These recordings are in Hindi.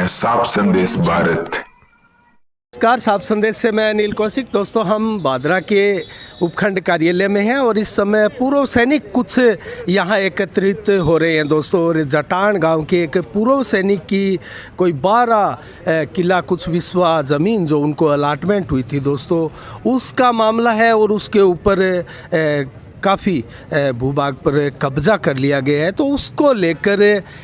हैं साफ संदेश भारत। नमस्कार, साफ संदेश से मैं अनिल कौशिक। दोस्तों, हम बादरा के उपखंड कार्यालय में हैं और इस समय पूर्व सैनिक कुछ यहाँ एकत्रित हो रहे हैं दोस्तों। और जटान गांव के एक पूर्व सैनिक की कोई 12 किला कुछ विस्वा ज़मीन जो उनको अलाटमेंट हुई थी दोस्तों, उसका मामला है और उसके ऊपर काफ़ी भूभाग पर कब्जा कर लिया गया है। तो उसको लेकर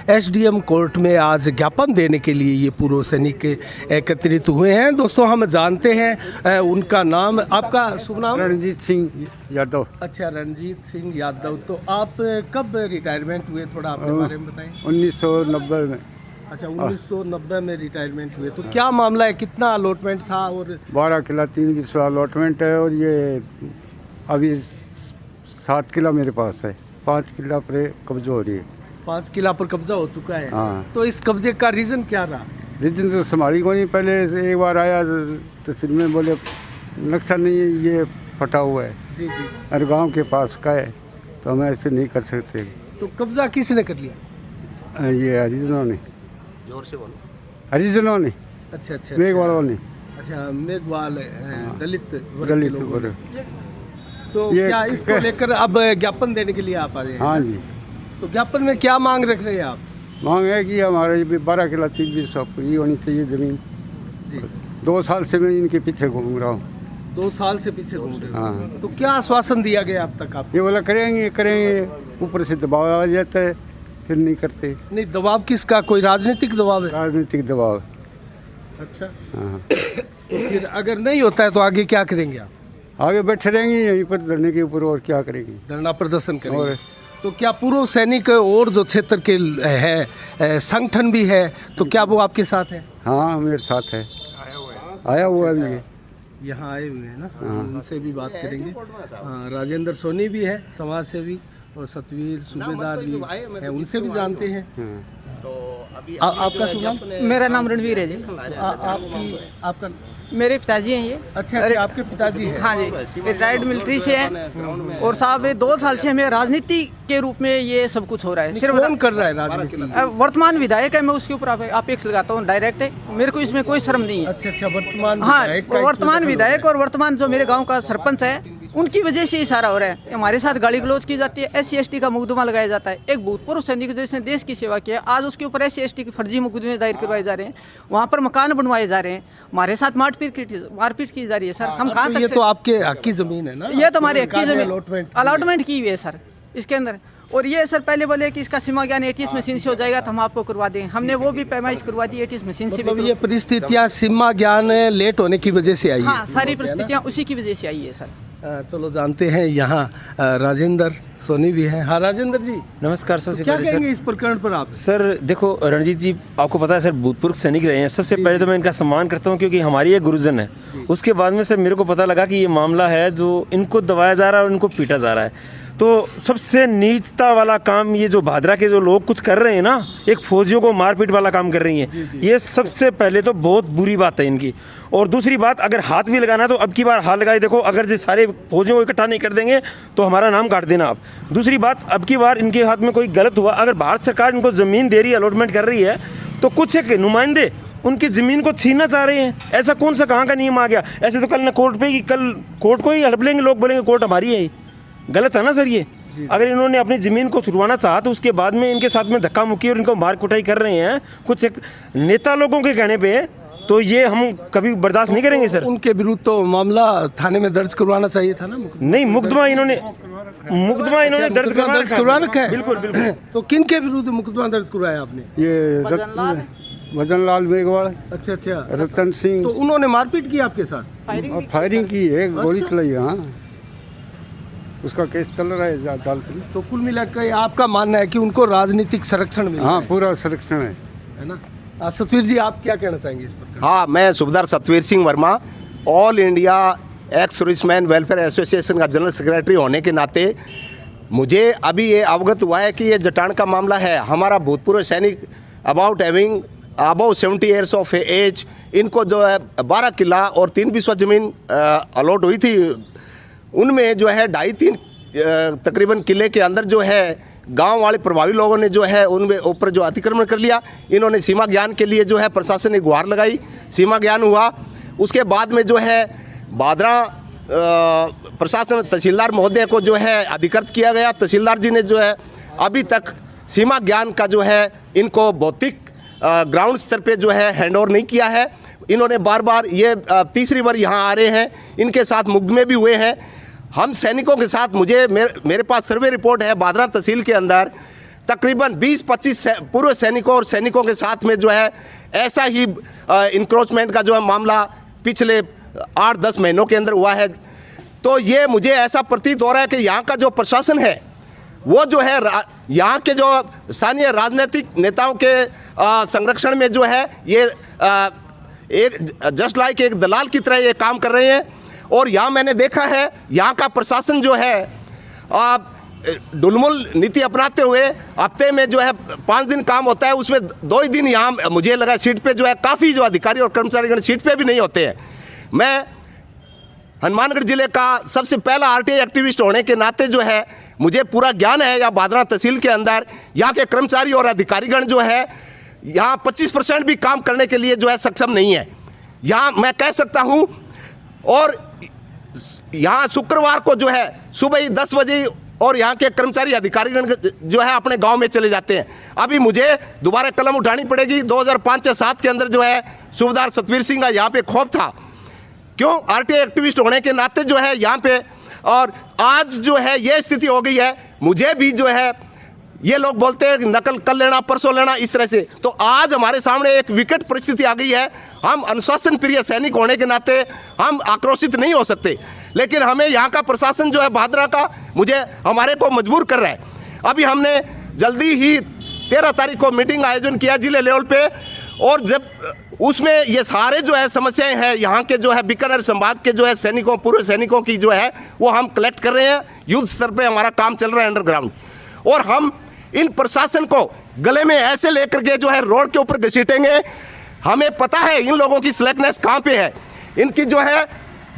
एसडीएम कोर्ट में आज ज्ञापन देने के लिए ये पूर्व सैनिक एकत्रित हुए हैं। दोस्तों, हम जानते हैं उनका नाम, आपका शुभ नाम? रणजीत सिंह यादव। अच्छा, रणजीत सिंह यादव। तो आप कब रिटायरमेंट हुए, थोड़ा अपने बारे में बताएं। 1990 में। अच्छा, 1990 में रिटायरमेंट हुए। तो क्या मामला है, कितना अलॉटमेंट था? और 12 किला 3 विस्वा अलॉटमेंट है और ये अभी 7 किला मेरे पास है। 5 किला पर कब्जा हो रही है। 5 किला पर कब्जा हो चुका है। हाँ। तो इस कब्जे का रीज़न क्या रहा? रीजन तो संभाली को नहीं। पहले से एक बार आया तहसील में, बोले नक्शा नहीं है, ये फटा हुआ है जी जी। और गांव के पास का है, तो हम ऐसे नहीं कर सकते। तो कब्जा किसने कर लिया? ये हरिजनों ने। जोर से बोलो। हरिजनों ने, अच्छा अच्छा। मेघवालों ने। अच्छा, मेघवाल दलित वर्ग के दलित लोगों बोले। ने। तो ये क्या इसको लेकर अब ज्ञापन देने के लिए आप आ रहे हैं? हाँ जी। तो ज्ञापन में क्या मांग रख रहे हैं आप? मांग है कि हमारे 12 किला 3 विस्वा पूरी होनी चाहिए ज़मीन। जी। 2 साल से मैं इनके पीछे घूम रहा हूँ। 2 साल से पीछे घूम रहे हो। हाँ। तो क्या आश्वासन दिया गया अब तक आप? ये बोला करेंगे करेंगे, ऊपर से दबाव आ जाता है, फिर नहीं करते। नहीं, दबाव किसका? कोई राजनीतिक दबाव है? राजनीतिक दबाव। अच्छा। हाँ। तो फिर अगर नहीं होता है तो आगे क्या करेंगे आप? आगे बैठे रहेंगे यहीं पर धरने के ऊपर, और क्या करेंगे? धरना प्रदर्शन करेंगे। और तो क्या पूर्व सैनिक और जो क्षेत्र के है संगठन भी है, तो क्या वो आपके साथ है? हाँ, मेरे साथ है, आया हुआ भी है। यहाँ आए हुए हैं ना, हाँ। उनसे भी बात करेंगे। हाँ, राजेंद्र सोनी भी है, समाज सेवी, और सतवीर सूबेदार भी है, उनसे भी जानते हैं। हाँ। आपका शुभ नाम? मेरा नाम रणवीर है जी। आपका? मेरे पिताजी हैं ये। अच्छा अच्छा, आपके पिताजी हैं? हाँ जी, रिटायर्ड मिलिट्री से हैं। और साहब ये 2 साल से हमें राजनीति के रूप में ये सब कुछ हो रहा है। सिर्फ कौन कर रहा है राजनीति? वर्तमान विधायक है, मैं उसके ऊपर अपेक्ष लगाता हूँ, डायरेक्ट है, मेरे को इसमें कोई शर्म नहीं है। अच्छा अच्छा, वर्तमान हाँ, विधायक का वर्तमान इसमें विधायक और वर्तमान जो मेरे गाँव का सरपंच है, उनकी वजह से इशारा हो रहा है। हमारे साथ गाली गलौज की जाती है, SC/ST का मुकदमा लगाया जाता है। एक भूतपूर्व सैनिक जिसने देश की सेवा की है, आज उसके ऊपर SC/ST के फर्जी मुकदमे दायर करवाए जा रहे हैं, वहाँ पर मकान बनवाए जा रहे हैं, हमारे साथ मारपीट की जा रही है। सर, हम कहाँ तक? ये तो आपके हक की जमीन है ना? ये तो हमारे हक की जमीन अलॉटमेंट की हुई है सर इसके अंदर। और ये सर पहले बोले कि इसका सीमा ज्ञान ATS मशीन से हो जाएगा तो हम आपको करवा देंगे। हमने वो भी पैमाइश करवा दी ATS मशीन से। मतलब ये परिस्थितियाँ सीमा ज्ञान लेट होने की वजह से आई है? हाँ, सारी परिस्थितियाँ उसी की वजह से आई है सर। चलो जानते हैं, यहाँ राजेंद्र सोनी भी हैं। हाँ राजेंद्र जी, नमस्कार। सबसे क्या पहले कहेंगे इस प्रकरण पर आप? सर देखो, रणजीत जी आपको पता है सर, भूतपूर्व सैनिक रहे हैं। सबसे पहले तो मैं इनका सम्मान करता हूं क्योंकि हमारी ये गुरुजन है। उसके बाद में सर मेरे को पता लगा कि ये मामला है जो इनको दबाया जा रहा है और इनको पीटा जा रहा है। तो सबसे नीचता वाला काम ये जो भादरा के जो लोग कुछ कर रहे हैं ना, एक फौजियों को मारपीट वाला काम कर रही हैं, ये सबसे पहले तो बहुत बुरी बात है इनकी। और दूसरी बात, अगर हाथ भी लगाना तो अब की बार हाथ लगाए देखो, अगर जो सारे फौजियों को इकट्ठा नहीं कर देंगे तो हमारा नाम काट देना आप। दूसरी बात, अब की बार इनके हाथ में कोई गलत हुआ, अगर भारत सरकार इनको ज़मीन दे रही है, अलॉटमेंट कर रही है, तो कुछ एक नुमाइंदे उनकी ज़मीन को छीनना चाह रहे हैं। ऐसा कौन सा कहाँ का नियम आ गया? ऐसे तो कल न कोर्ट पे, कि कल कोर्ट को ही हड़प लेंगे लोग, बोलेंगे कोर्ट हमारी है। गलत है ना सर ये? अगर इन्होंने अपनी ज़मीन को छुड़वाना चाहा तो उसके बाद में इनके साथ में धक्का मुक्की और इनको मार कुटाई कर रहे हैं कुछ एक नेता लोगों के कहने पे, तो ये हम कभी बर्दाश्त नहीं करेंगे सर। उनके विरुद्ध तो मामला थाने में दर्ज करवाना चाहिए था ना? नहीं, मुकदमा इन्होंने दर्ज करवा रखा है। बिल्कुल बिल्कुल। तो किन के विरुद्ध मुकदमा दर्ज करवाया आपने? ये भजन लाल मेघवाल। अच्छा अच्छा। रतन सिंह। तो उन्होंने मारपीट की आपके साथ? फायरिंग की है, गोली चलाई। हाँ, उसका केस चल रहा है अदालत में। तो कुल मिलाकर आपका मानना है कि उनको राजनीतिक संरक्षण मिला? हाँ, पूरा संरक्षण है ना? सतवीर जी, आप क्या कहना चाहेंगे इस पर? हाँ, मैं Subedar Satveer Singh Verma, all India ex serviceman welfare association का जनरल सेक्रेटरी होने के नाते मुझे अभी ये अवगत हुआ है कि ये जटान का मामला है। हमारा भूतपूर्व सैनिक अबाउट 70 ईयर्स ऑफ एज, इनको जो है 12 किला और 3 विस्वा ज़मीन अलॉट हुई थी, उनमें जो है 2.5-3 तकरीबन किले के अंदर जो है गांव वाले प्रभावी लोगों ने जो है उनके ऊपर जो अतिक्रमण कर लिया। इन्होंने सीमा ज्ञान के लिए जो है प्रशासन ने गुहार लगाई, सीमा ज्ञान हुआ। उसके बाद में जो है बादरा प्रशासन तहसीलदार महोदय को जो है अधिकृत किया गया। तहसीलदार जी ने जो है अभी तक सीमा ज्ञान का जो है इनको भौतिक ग्राउंड स्तर पे जो है हैंडओवर नहीं किया है। इन्होंने बार बार ये तीसरी बार यहाँ आ रहे हैं, इनके साथ मुकदमे भी हुए हैं। हम सैनिकों के साथ मेरे पास सर्वे रिपोर्ट है, बादरा तहसील के अंदर तकरीबन 20-25 पूर्व सैनिकों और सैनिकों के साथ में जो है ऐसा ही इंक्रोचमेंट का जो है मामला पिछले 8-10 महीनों के अंदर हुआ है। तो ये मुझे ऐसा प्रतीत हो रहा है कि यहाँ का जो प्रशासन है वो जो है यहाँ के जो स्थानीय राजनीतिक नेताओं के संरक्षण में जो है ये एक जस्ट लाइक एक दलाल की तरह ये काम कर रहे हैं। और यहाँ मैंने देखा है यहाँ का प्रशासन जो है डुलमुल नीति अपनाते हुए हफ्ते में जो है 5 दिन काम होता है, उसमें 2 ही दिन यहाँ मुझे लगा सीट पे जो है काफ़ी जो अधिकारी और कर्मचारीगण सीट पे भी नहीं होते हैं। मैं हनुमानगढ़ जिले का सबसे पहला आरटीआई एक्टिविस्ट होने के नाते जो है मुझे पूरा ज्ञान है या बादरा तहसील के अंदर यहाँ के कर्मचारी और अधिकारीगण जो है यहाँ 25% भी काम करने के लिए जो है सक्षम नहीं है। यहाँ मैं कह सकता हूँ। और यहाँ शुक्रवार को जो है सुबह ही 10 बजे और यहाँ के कर्मचारी अधिकारीगण जो है अपने गांव में चले जाते हैं। अभी मुझे दोबारा कलम उठानी पड़ेगी। 2005-7 के अंदर जो है सूबेदार सतवीर सिंह का यहाँ पे खौफ था, क्यों आरटीआई एक्टिविस्ट होने के नाते जो है यहाँ पे। और आज जो है ये स्थिति हो गई है, मुझे भी जो है ये लोग बोलते हैं नकल कल लेना परसों लेना इस तरह से। तो आज हमारे सामने एक विकट परिस्थिति आ गई है। हम अनुशासन प्रिय सैनिक होने के नाते हम आक्रोशित नहीं हो सकते, लेकिन हमें यहाँ का प्रशासन जो है बादरा का हमारे को मजबूर कर रहा है। अभी हमने जल्दी ही 13 तारीख को मीटिंग आयोजन किया जिले लेवल पे, और जब उसमें ये सारे जो है समस्याएं हैं यहाँ के जो है बीकानेर संभाग के जो है सैनिकों पूर्व सैनिकों की जो है वो हम कलेक्ट कर रहे हैं। युद्ध स्तर पे हमारा काम चल रहा है अंडरग्राउंड। और हम इन प्रशासन को गले में ऐसे लेकर के जो है रोड के ऊपर घसीटेंगे। हमें पता है इन लोगों की स्लैकनेस कहाँ पे है। इनकी जो है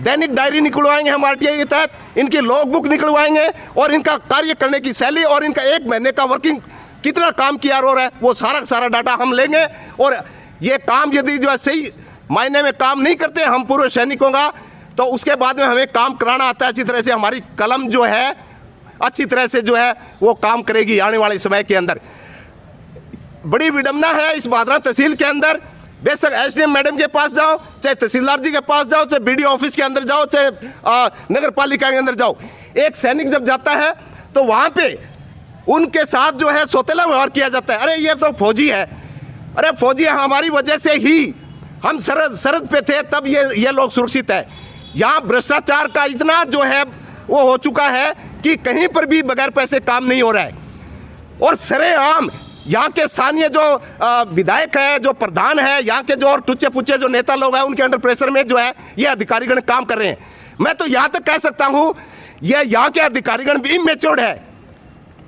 दैनिक डायरी निकलवाएंगे हम आरटीआई के तहत, इनकी लॉग बुक निकलवाएंगे और इनका कार्य करने की शैली और इनका 1 महीने का वर्किंग कितना काम किया हो रहा है वो सारा डाटा हम लेंगे। और ये काम यदि जो है सही मायने में काम नहीं करते हम पूर्व सैनिकों का, तो उसके बाद में हमें काम कराना आता है अच्छी तरह से। हमारी कलम जो है अच्छी तरह से जो है वो काम करेगी आने वाले समय के अंदर। बड़ी विडंबना है इस बादरा तहसील के अंदर। बेशक एसडीएम मैडम के पास जाओ, चाहे तहसीलदार जी के पास जाओ, चाहे बीडीओ ऑफिस के अंदर जाओ, चाहे नगर पालिका के अंदर जाओ, एक सैनिक जब जाता है तो वहाँ पे उनके साथ जो है सौतेला व्यवहार किया जाता है। अरे ये तो फौजी है, अरे फौजी है, हमारी वजह से ही हम सरहद पे थे तब ये लोग सुरक्षित है। यहाँ भ्रष्टाचार का इतना जो है वो हो चुका है कि कहीं पर भी बगैर पैसे काम नहीं हो रहा है। और सरेआम यहाँ के स्थानीय जो विधायक है, जो प्रधान है, यहाँ के जो और टुच्चे पुच्चे जो नेता लोग हैं उनके अंडर प्रेशर में जो है ये अधिकारीगण काम कर रहे हैं। मैं तो यहाँ तक कह सकता हूँ ये यहाँ के अधिकारीगण भी इमेच्योर्ड है,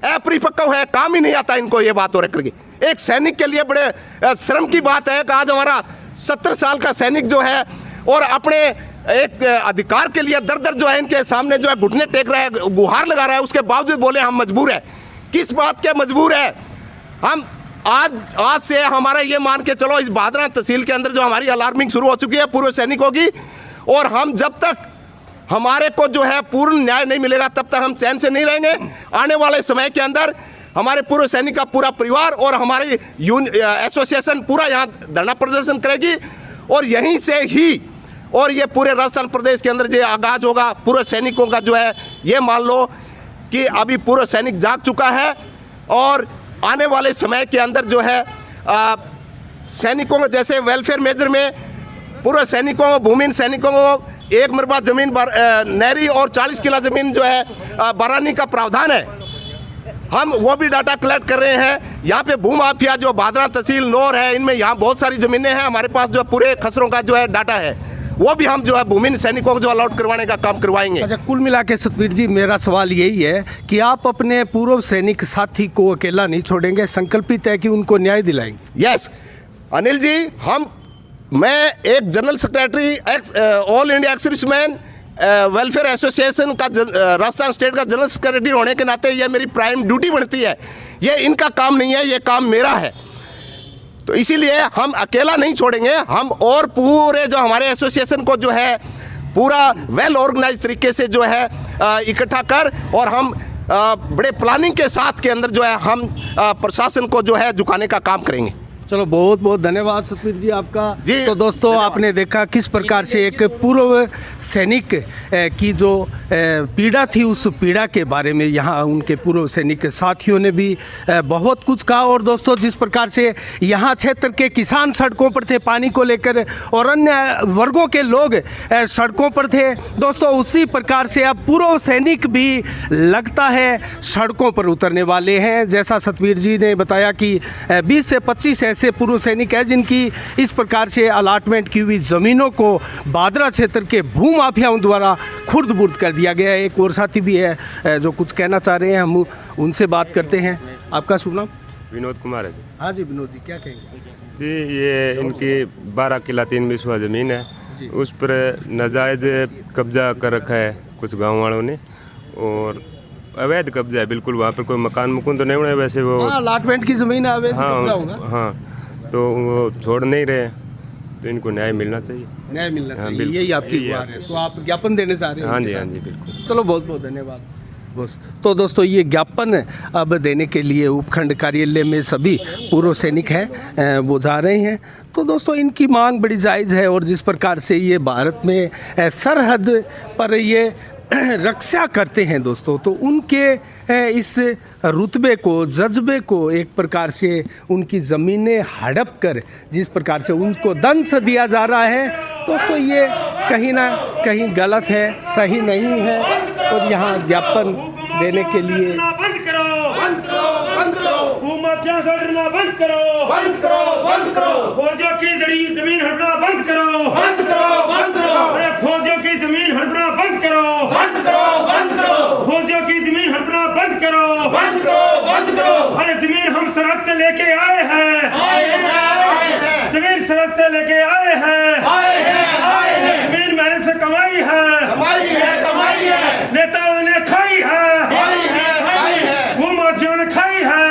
अपरिपक्व है, काम ही नहीं आता इनको ये बात हो रख करके। एक सैनिक के लिए बड़े शर्म की बात है कि आज हमारा 70 साल का सैनिक जो है और अपने एक अधिकार के लिए दर जो है इनके सामने जो है घुटने टेक रहा है, गुहार लगा रहा है, उसके बावजूद बोले हम मजबूर है। किस बात के मजबूर है? हम आज से हमारा ये मान के चलो इस बादरा तहसील के अंदर जो हमारी अलार्मिंग शुरू हो चुकी है पूर्व सैनिकों की, और हम जब तक हमारे को जो है पूर्ण न्याय नहीं मिलेगा तब तक हम चैन से नहीं रहेंगे। आने वाले समय के अंदर हमारे पूर्व सैनिक का पूरा परिवार और हमारी एसोसिएशन पूरा यहाँ धरना प्रदर्शन करेगी, और यहीं से ही और ये पूरे राजस्थान प्रदेश के अंदर जो आगाज होगा पूर्व सैनिकों का जो है, ये मान लो कि अभी पूर्व सैनिक जाग चुका है। और आने वाले समय के अंदर जो है सैनिकों को जैसे वेलफेयर मेजर में पूर्व सैनिकों को भूमिहीन सैनिकों को 1 मरबा जमीन नहरी और 40 किला जमीन जो है बारानी का प्रावधान है, हम वो भी डाटा कलेक्ट कर रहे हैं। यहाँ पे भूमाफिया जो बादरा तहसील नौर है इनमें यहाँ बहुत सारी ज़मीनें हैं, हमारे पास जो पूरे खसरों का जो है डाटा है, वो भी हम जो है भूमिहीन सैनिकों को जो अलॉट करवाने का काम करवाएंगे। अच्छा, कुल मिला के सतवीर जी मैं सवाल यही है कि आप अपने पूर्व सैनिक साथी को अकेला नहीं छोड़ेंगे, संकल्पित है कि उनको न्याय दिलाएंगे? यस अनिल जी, मैं एक general secretary all India ex serviceman welfare association का राजस्थान स्टेट का जनरल सेक्रेटरी होने के नाते ये मेरी प्राइम ड्यूटी बनती है। ये इनका काम नहीं है, ये काम मेरा है। तो इसीलिए हम अकेला नहीं छोड़ेंगे, हम और पूरे जो हमारे एसोसिएशन को जो है पूरा वेल ऑर्गेनाइज तरीके से जो है इकट्ठा कर और हम बड़े प्लानिंग के साथ के अंदर जो है हम प्रशासन को जो है झुकाने का काम करेंगे। चलो बहुत बहुत धन्यवाद सतवीर जी आपका। जी, तो दोस्तों आपने देखा किस प्रकार से एक पूर्व सैनिक की जो पीड़ा थी उस पीड़ा के बारे में यहाँ उनके पूर्व सैनिक साथियों ने भी बहुत कुछ कहा। और दोस्तों जिस प्रकार से यहाँ क्षेत्र के किसान सड़कों पर थे पानी को लेकर और अन्य वर्गों के लोग सड़कों पर थे, दोस्तों उसी प्रकार से अब पूर्व सैनिक भी लगता है सड़कों पर उतरने वाले हैं। जैसा सतवीर जी ने बताया कि 20 से 25 ऐसे पूर्व सैनिक हैं जिनकी इस प्रकार से अलाटमेंट की हुई ज़मीनों को बादरा क्षेत्र के भूमाफियाओं द्वारा खुर्द बुर्द कर दिया गया है। एक और साथी भी है जो कुछ कहना चाह रहे हैं, हम उनसे बात करते हैं। आपका शुभ नाम? विनोद कुमार है जी। हाँ जी विनोद जी, क्या कहेंगे? जी, ये इनकी 12 किला 3 बिस्वा ज़मीन है, उस पर नाजायज़ कब्जा कर रखा है कुछ गांव वालों ने और अवैध कब्जा है बिल्कुल। वहाँ पर कोई मकान मुकुन तो नहीं बने, वैसे वो अलाटमेंट की ज़मीन है, अवैध कब्जा होगा। हाँ, तो वो छोड़ नहीं रहे, तो इनको न्याय मिलना चाहिए। न्याय मिलना चाहिए, बिल्कुल, यही आपकी यही गुहार है। तो आप ज्ञापन देने चाह रहे हैं? हाँ जी, हाँ जी, बिल्कुल। चलो बहुत बहुत धन्यवाद बस। तो दोस्तों ये ज्ञापन अब देने के लिए उपखंड कार्यालय में सभी पूर्व सैनिक हैं वो जा रहे हैं। तो दोस्तों इनकी मांग बड़ी जायज़ है और जिस प्रकार से ये भारत में सरहद पर ये रक्षा करते हैं दोस्तों, तो उनके इस रुतबे को जज्बे को एक प्रकार से उनकी ज़मीनें हड़प कर जिस प्रकार से उनको दंश दिया जा रहा है दोस्तों, ये कहीं ना कहीं गलत है, सही नहीं है। और यहाँ ज्ञापन देने के लिए बंद करो, बंद करो, बंद करो, भूमाफिया से डरना बंद करो, बंद करो, बंद करो, फौजियों की जड़ी जमीन हड़पना बंद करो, बंद करो, बंद करो, अरे फौजियों की जमीन हड़पना बंद करो, बंद करो, बंद करो, फौजियों की जमीन हड़पना बंद करो, बंद करो, बंद करो, अरे जमीन हम सरहद से लेके आए हैं, जमीन सरहद से लेके आए हैं, जमीन मेहनत से कमाई है, कमाई है, नेताओं ने खाई है, भूमाफियों ने खाई है,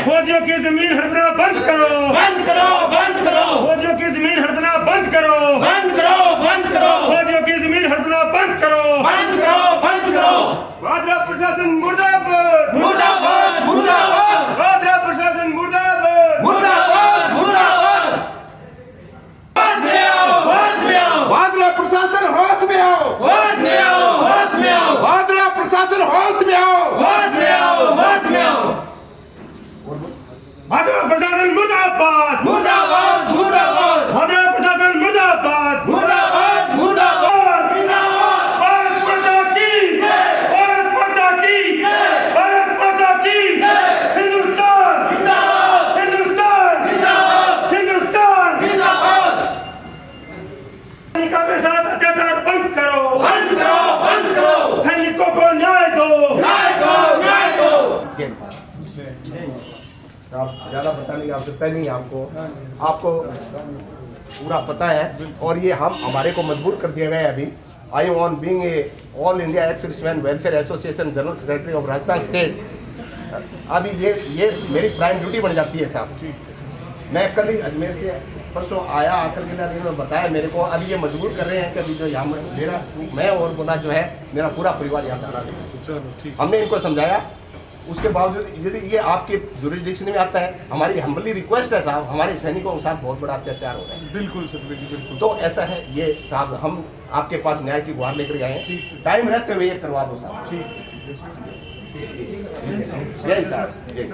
फौजियों की जमीन हड़पना बंद करो, बंद करो, बंद करो, फौजियों की जमीन हड़पना बंद करो, बंद करो, बंद करो, फौजियों की जमीन हड़पना बंद करो, बंद करो, बंद करो। भादरा प्रशासन मुर्दाबाद, मुर्दाबाद, मुर्दाबाद, भादरा प्रशासन मुर्दाबाद, मुर्दाबाद, मुर्दाबाद। होश में आओ, होश में आओ, भादरा प्रशासन होश में आओ, होश में आओ, होश में आओ, भादरा प्रशासन होश में आओ, होश में आओ, होश में आओ। भादरा प्रशासन मुर्दाबाद, मुर्दाबाद, मुर्दाबाद, भादरा प्रशासन मुर्दाबाद, मुर्दाबाद, मुर्दाबाद, जिंदाबाद, भारत माता की, भारत माता की, भारत माता की, हिंदुस्तान जिंदाबाद, हिंदुस्तान जिंदाबाद, हिंदुस्तान जिंदाबाद। सैनिकों के साथ अत्याचार बंद करो, बंद करो, बंद करो, सैनिकों को न्याय दो, न्याय दो, न्याय दो। आप ज़्यादा बताने की आवश्यकता नहीं है, आपको पूरा पता है। और ये हमारे को मजबूर कर दिया गया है अभी। I on being a all India ex serviceman welfare association general secretary of Rajasthan state, अभी ये मेरी प्राइम ड्यूटी बन जाती है साहब। मैं कल ही अजमेर से परसों आया, आकर के उन्होंने बताया मेरे को, अभी ये मजबूर कर रहे हैं कि अभी जो यहाँ मैं और बोला जो है मेरा पूरा परिवार यहाँ जाना है। हमने इनको समझाया, उसके बावजूद यदि ये आपके जुरिडिक्शन में आता है, हमारी हम्बली रिक्वेस्ट है साहब, हमारे सैनिकों के साथ बहुत बड़ा अत्याचार हो रहा है। बिल्कुल सर, बिल्कुल। तो ऐसा है ये साहब, हम आपके पास न्याय की गुहार लेकर आए हैं, टाइम रहते हुए ये करवा दो साहब। जय साहब, जय।